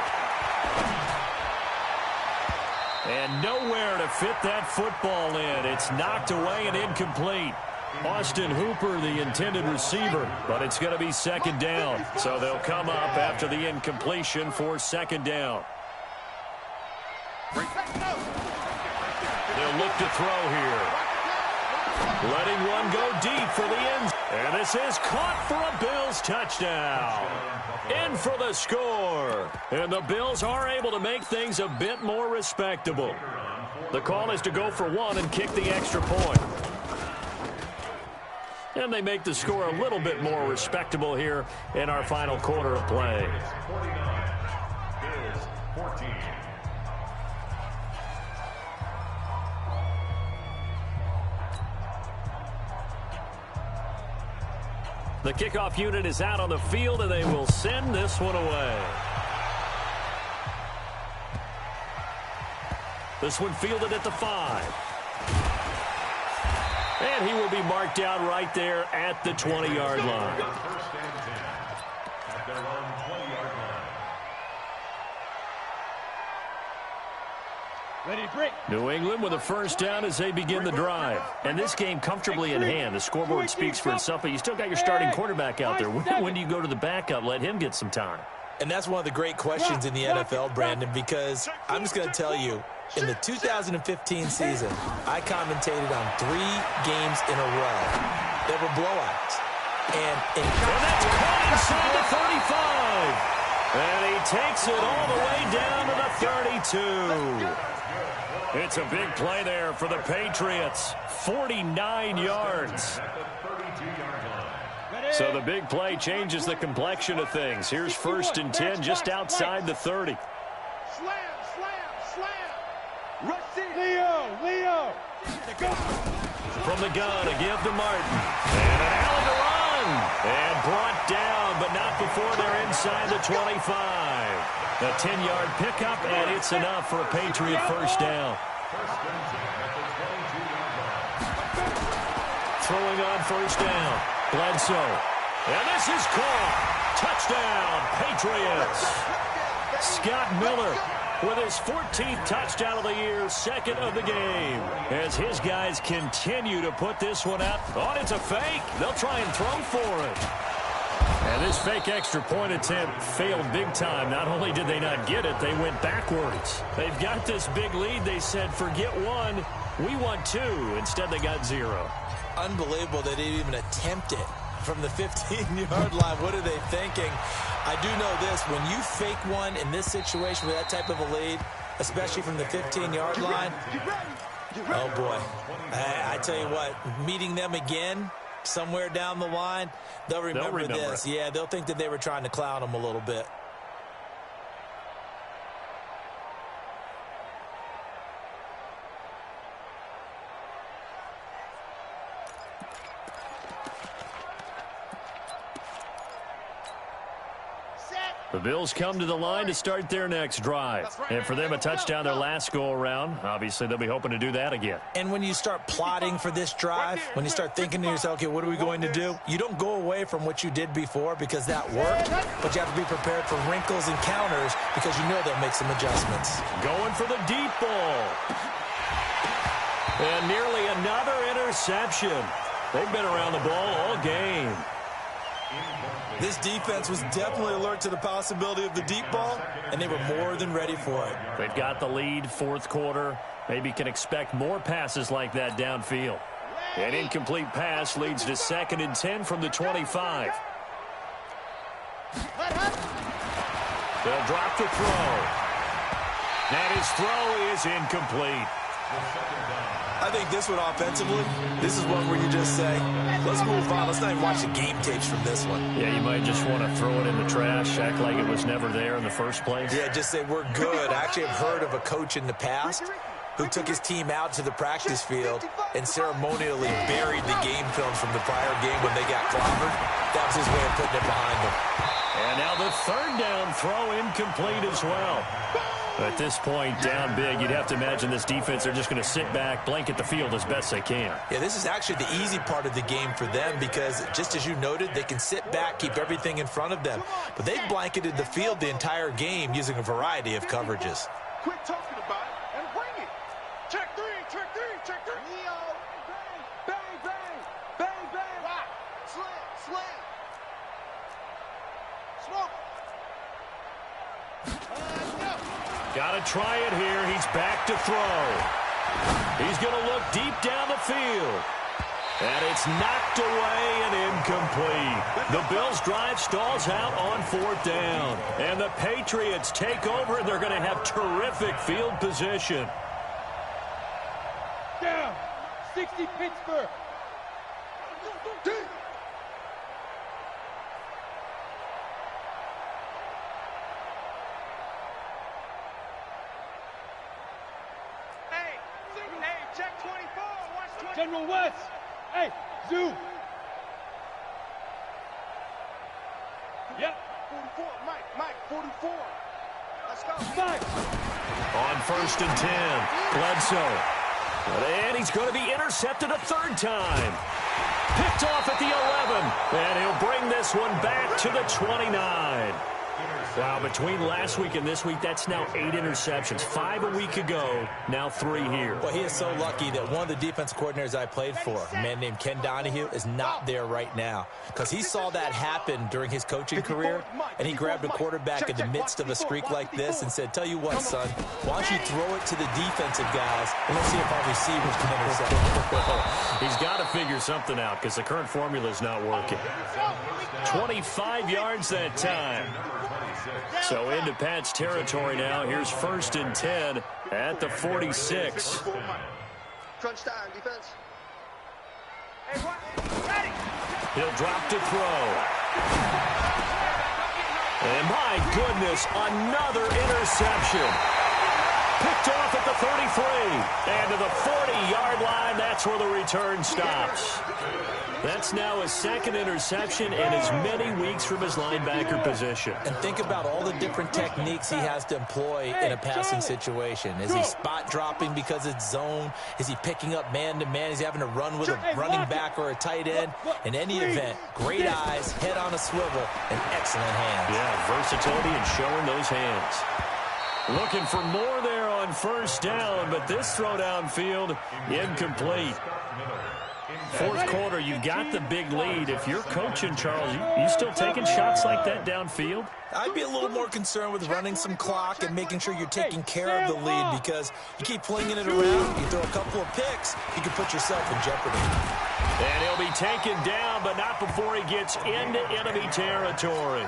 And nowhere to fit that football in. It's knocked away and incomplete. Austin Hooper, the intended receiver, but it's going to be 2nd down. So they'll come up after the incompletion for 2nd down. They'll look to throw here. Letting one go deep for the end. And this is caught for a Bills touchdown. In for the score. And the Bills are able to make things a bit more respectable. The call is to go for 1 and kick the extra point. And they make the score a little bit more respectable here in our final quarter of play. 49. Bills 14. The kickoff unit is out on the field, and they will send this one away. This one fielded at the 5. And he will be marked down right there at the 20-yard line. 1st and 10 at their own 20-yard line. Ready, break. New England with a 1st down as they begin the drive. And this game comfortably in hand. The scoreboard speaks for itself, but you still got your starting quarterback out there. When do you go to the backup? Let him get some time. And that's one of the great questions in the NFL, Brandon, because I'm just going to tell you, in the 2015 season, I commentated on 3 games in a row that were blowouts. And that's caught inside the 35. And he takes it all the way down to the 32. It's a big play there for the Patriots. 49 yards. So the big play changes the complexion of things. Here's 1st and 10 just outside the 30. Slam. Leo. From the gun, a give to Martin. And an alley to run. And brought down, but not before they're inside the 25. A 10-yard pickup, and it's enough for a Patriot 1st down. Throwing on 1st down. Bledsoe. And this is caught. Touchdown, Patriots. Scott Miller with his 14th touchdown of the year, 2nd of the game. As his guys continue to put this one out. Oh, it's a fake. They'll try and throw for it. And this fake extra point attempt failed big time. Not only did they not get it, they went backwards. They've got this big lead. They said, forget one, we want two. Instead, they got 0. Unbelievable they didn't even attempt it from the 15-yard line. What are they thinking? I do know this. When you fake one in this situation with that type of a lead, especially from the 15-yard line, oh, boy. I tell you what, meeting them again somewhere down the line, they'll remember this. Yeah, they'll think that they were trying to clown them a little bit. The Bills come to the line to start their next drive. And for them, a touchdown their last go-around. Obviously, they'll be hoping to do that again. And when you start plotting for this drive, when you start thinking to yourself, okay, what are we going to do? You don't go away from what you did before because that worked, but you have to be prepared for wrinkles and counters because you know they'll make some adjustments. Going for the deep ball. And nearly another interception. They've been around the ball all game. This defense was definitely alert to the possibility of the deep ball, and they were more than ready for it. They've got the lead, fourth quarter. Maybe can expect more passes like that downfield. An incomplete pass leads to 2nd and 10 from the 25. They'll drop the throw. And his throw is incomplete. I think this one offensively, this is one where you just say, let's move on. Let's not even watch the game tapes from this one. Yeah, you might just want to throw it in the trash, act like it was never there in the first place. Yeah, just say we're good. I actually have heard of a coach in the past who took his team out to the practice field and ceremonially buried the game film from the prior game when they got clobbered. That was his way of putting it behind them. And now the 3rd down throw incomplete as well. At this point, down big, you'd have to imagine this defense, they're just going to sit back, blanket the field as best they can. Yeah, this is actually the easy part of the game for them because, just as you noted, they can sit back, keep everything in front of them. But they've blanketed the field the entire game using a variety of coverages. Quit talking about it and bring it. Check 3, check 3, check 3. Neo. Bang, bang, bang, bang. Rock, slam, slam. Smoke. Got to try it here. He's back to throw. He's going to look deep down the field. And it's knocked away and incomplete. The Bills' drive stalls out on 4th down. And the Patriots take over, and they're going to have terrific field position. Down. 60 Pittsburgh. General West. Hey, Zoo. Yep. 44, Mike, 44. Let's go. Mike. On 1st and 10, Bledsoe. And he's going to be intercepted a 3rd time. Picked off at the 11. And he'll bring this one back to the 29. Wow, between last week and this week, that's now 8 interceptions. 5 a week ago, now 3 here. Well, he is so lucky that one of the defense coordinators I played for, a man named Ken Donahue, is not there right now. Because he saw that happen during his coaching career, and he grabbed a quarterback in the midst of a streak like this and said, tell you what, son, why don't you throw it to the defensive guys, and let's see if our receivers can intercept. He's got to figure something out because the current formula is not working. 25 yards that time. So into Pat's territory now. Here's 1st and 10 at the 46. Crunch time, defense. He'll drop to throw. And my goodness, another interception. Picked off at the 33. And to the 40-yard line, that's where the return stops. That's now his 2nd interception in as many weeks from his linebacker position. And think about all the different techniques he has to employ in a passing situation. Is he spot dropping because it's zone? Is he picking up man-to-man? Is he having to run with a running back or a tight end? In any event, great eyes, head on a swivel, and excellent hands. Yeah, versatility and showing those hands. Looking for more there on 1st down, but this throw downfield incomplete. Fourth quarter, you've got the big lead. If you're coaching, Charles, you still taking shots like that downfield? I'd be a little more concerned with running some clock and making sure you're taking care of the lead, because you keep flinging it around, you throw a couple of picks, you can put yourself in jeopardy. And he'll be taken down, but not before he gets into enemy territory.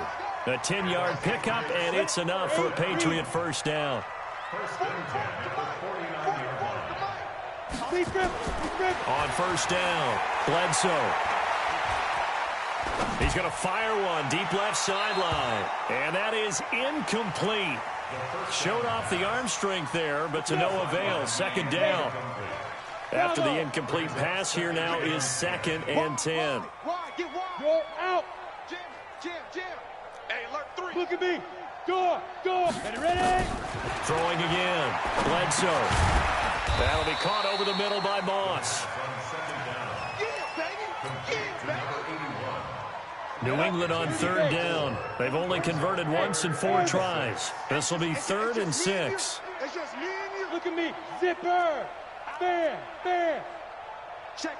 A 10-yard pickup, and it's enough for a Patriot first down. First and 10 at the 49-yard line. On first down, Bledsoe. He's going to fire one deep left sideline. And that is incomplete. Showed off the arm strength there, but to no avail. Second down. After the incomplete pass, here now is 2nd and 10. Go out. Jam. Hey, alert 3. Look at me. Go. Ready. Throwing again. Bledsoe. That'll be caught over the middle by Moss. New England on third down. They've only converted once in 4 tries. This will be 3rd and 6. It's just me and you. Look at me. Zipper. Bam. Check.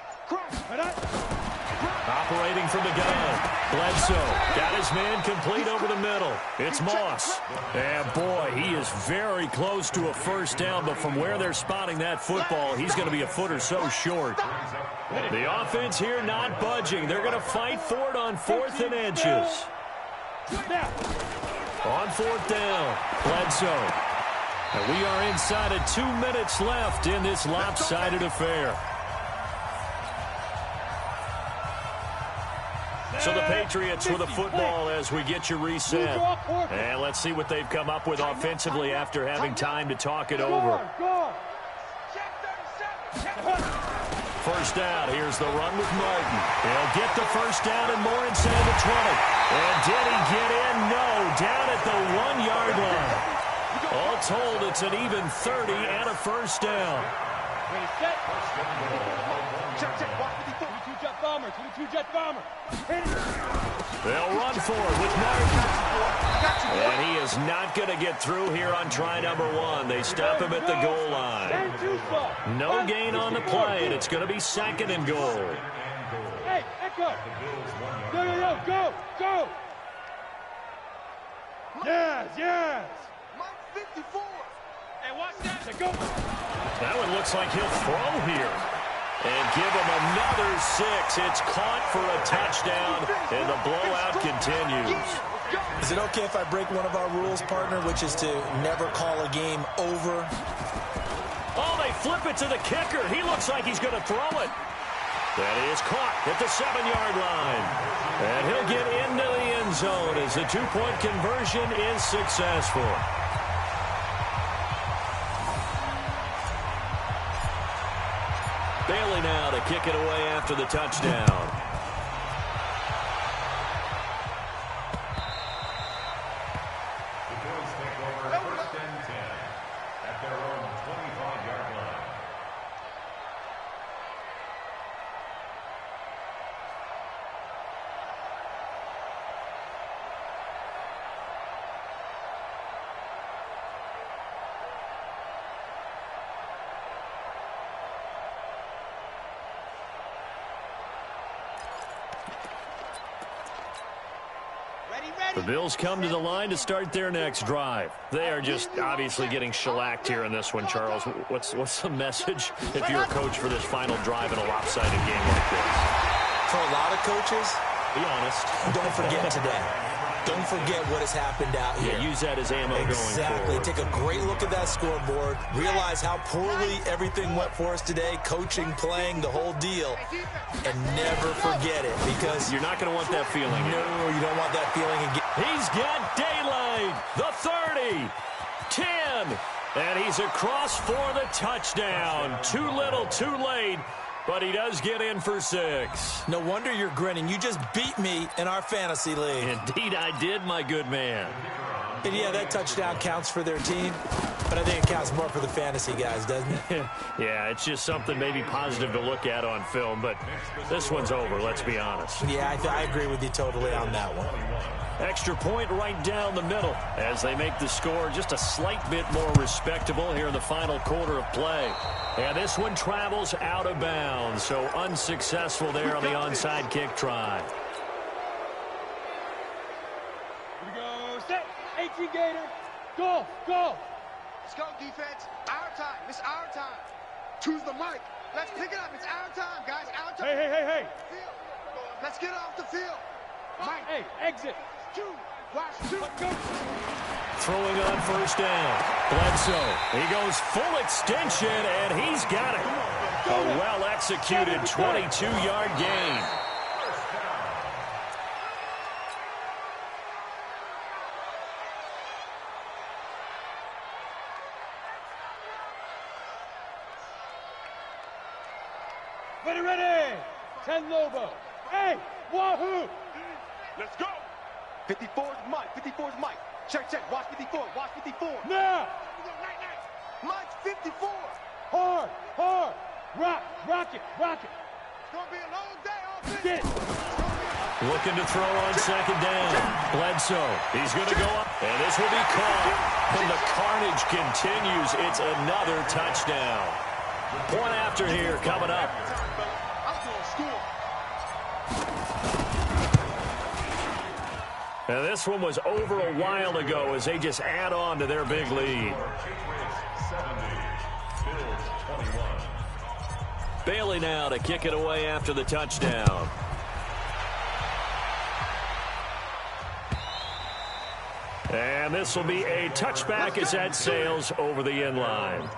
Operating from the gun. Bledsoe got his man complete over the middle. It's Moss. And boy, he is very close to a first down, but from where they're spotting that football, he's going to be a foot or so short. The offense here not budging. They're going to fight for it on 4th and inches. On 4th down, Bledsoe. And we are inside of 2 minutes left in this lopsided affair. So the Patriots with a football as we get you reset. And let's see what they've come up with offensively after having time to talk it over. First down. Here's the run with Martin. He'll get the first down and more inside the 20. And did he get in? No. Down at the 1-yard line. All told, it's an even 30 and a first down. They'll run for it with Martin. And he is not going to get through here on try number 1. They stop him at the goal line. No gain on the play, and it's going to be 2nd and goal. Hey, Echo. Go. Yes. Mike 54. Hey, watch that. Go. That one looks like he'll throw here. And give him another 6. It's caught for a touchdown, and the blowout continues. Is it okay if I break one of our rules, partner, which is to never call a game over? Oh, they flip it to the kicker. He looks like he's going to throw it. That is caught at the 7-yard line. And he'll get into the end zone as the 2-point conversion is successful. Bailey now to kick it away after the touchdown. The Bills take over 1st and 10 at their own 25-yard line. The Bills come to the line to start their next drive. They are just obviously getting shellacked here in this one, Charles. What's the message if you're a coach for this final drive in a lopsided game like this? For a lot of coaches, be honest. Don't forget today. Don't forget what has happened out here. Yeah, use that as ammo going forward. Exactly. Take a great look at that scoreboard. Realize how poorly everything went for us today. Coaching, playing, the whole deal. And never forget it, because you're not going to want that feeling. No, you don't want that feeling again. He's got daylight. The 30. 10. And he's across for the touchdown. Too little, too late. But he does get in for 6. No wonder you're grinning. You just beat me in our fantasy league. Indeed I did, my good man. And yeah, that touchdown counts for their team, but I think it counts more for the fantasy guys, doesn't it? Yeah, it's just something maybe positive to look at on film, but this one's over, let's be honest. Yeah, I agree with you totally on that one. Extra point right down the middle as they make the score just a slight bit more respectable here in the final quarter of play. And this one travels out of bounds, so unsuccessful there on the onside kick try. Here we go. Set. 18 Gator. Go. Go. Let's go, defense. Our time. It's our time. Choose the mic. Let's pick it up. It's our time, guys. Our time. Hey. Field. Let's get off the field. Mike. Hey, exit. Go. Throwing on first down. Bledsoe. He goes full extension, and he's got it. A well-executed 22-yard gain. Ready. 10 Lobo. Hey, wahoo. Let's go. 54's Mike. 54's Mike. Check. Watch 54. Watch 54. Now. Mike's 54. Hard. Rock it. It's going to be a long day offense. Get it. Looking to throw on second down. Bledsoe. He's going to go up, and this will be caught. And the carnage continues. It's another touchdown. Point after here coming up. And this one was over a while ago as they just add on to their big lead. Bailey now to kick it away after the touchdown. And this will be a touchback as that sails over the end line.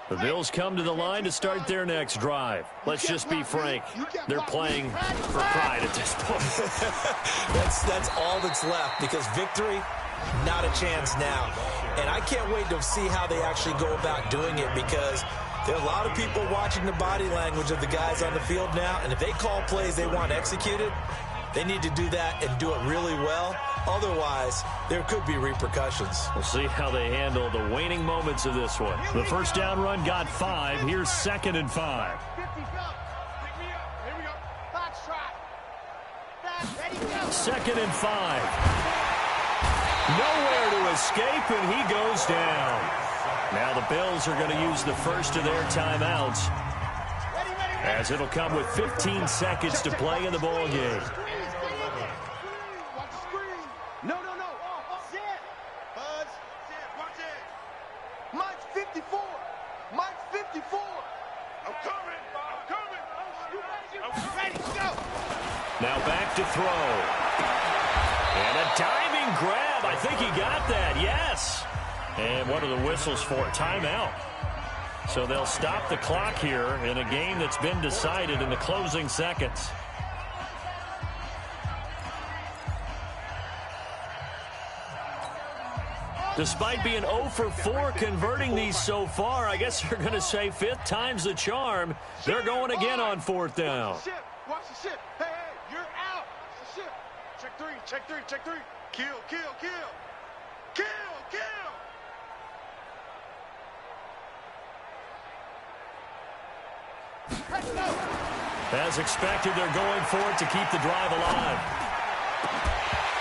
The Bills come to the line to start their next drive. Let's just be frank. They're playing for pride at this point. That's all that's left, because victory, not a chance now. And I can't wait to see how they actually go about doing it, because there are a lot of people watching the body language of the guys on the field now, and if they call plays they want executed, they need to do that and do it really well. Otherwise, there could be repercussions. We'll see how they handle the waning moments of this one. The first down run got 5. Here's 2nd and 5. 50, go. Pick me up. Here we go. Box trot. Ready, go. 2nd and 5. Nowhere to escape, and he goes down. Now the Bills are going to use the first of their timeouts, as it'll come with 15 seconds to play in the ball game. No. Sit. Buzz. Sit. Watch it. Mike's 54. Mike's 54. I'm coming. Ready, go. Now back to throw. And a diving grab. I think he got that. Yes. And what are the whistles for? Timeout. So they'll stop the clock here in a game that's been decided in the closing seconds. Despite being 0 for 4 converting these so far, I guess you're going to say 5th time's the charm. They're going again on 4th down. Watch the ship. Hey, you're out. Watch the ship. Check 3. Kill. As expected, they're going for it to keep the drive alive.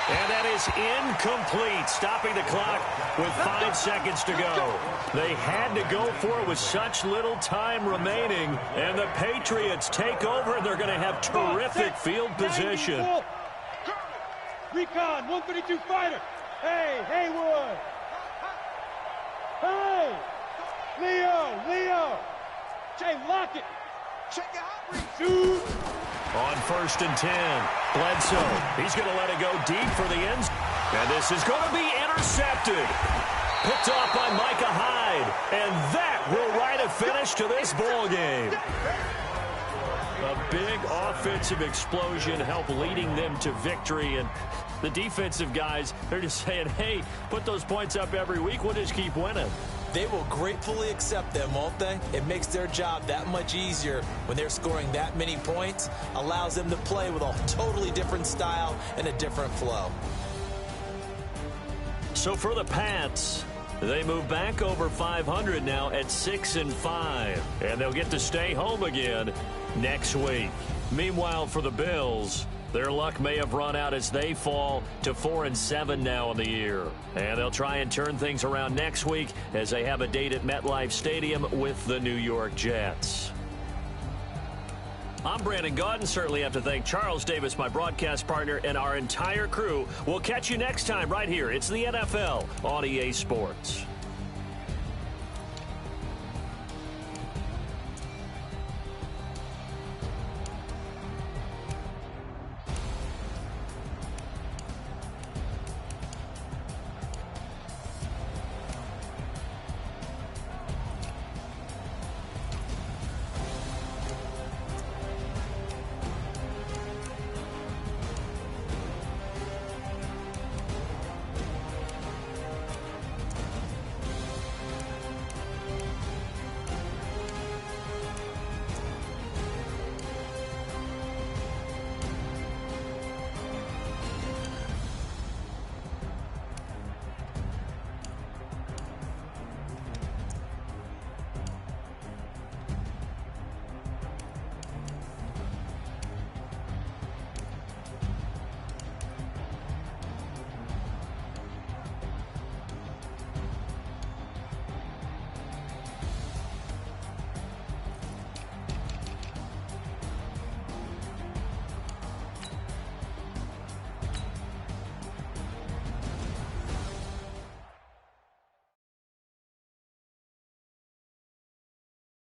And that is incomplete, stopping the clock with 5 seconds to go. They had to go for it with such little time remaining, and the Patriots take over, and they're going to have terrific field position. Recon, 132 fighter. Hey, Haywood. Hey, Leo. Jay, lock it. Check it out. Shoot. On 1st and 10, Bledsoe. He's going to let it go deep for the end. And this is going to be intercepted. Picked off by Micah Hyde. And that will write a finish to this ball game. A big offensive explosion helped leading them to victory. And the defensive guys, they're just saying, hey, put those points up every week. We'll just keep winning. They will gratefully accept them, won't they? It makes their job that much easier when they're scoring that many points, allows them to play with a totally different style and a different flow. So for the Pats, they move back over 500 now at 6-5, and they'll get to stay home again next week. Meanwhile, for the Bills, their luck may have run out as they fall to 4-7 now in the year. And they'll try and turn things around next week as they have a date at MetLife Stadium with the New York Jets. I'm Brandon Gaudin. Certainly have to thank Charles Davis, my broadcast partner, and our entire crew. We'll catch you next time right here. It's the NFL on EA Sports.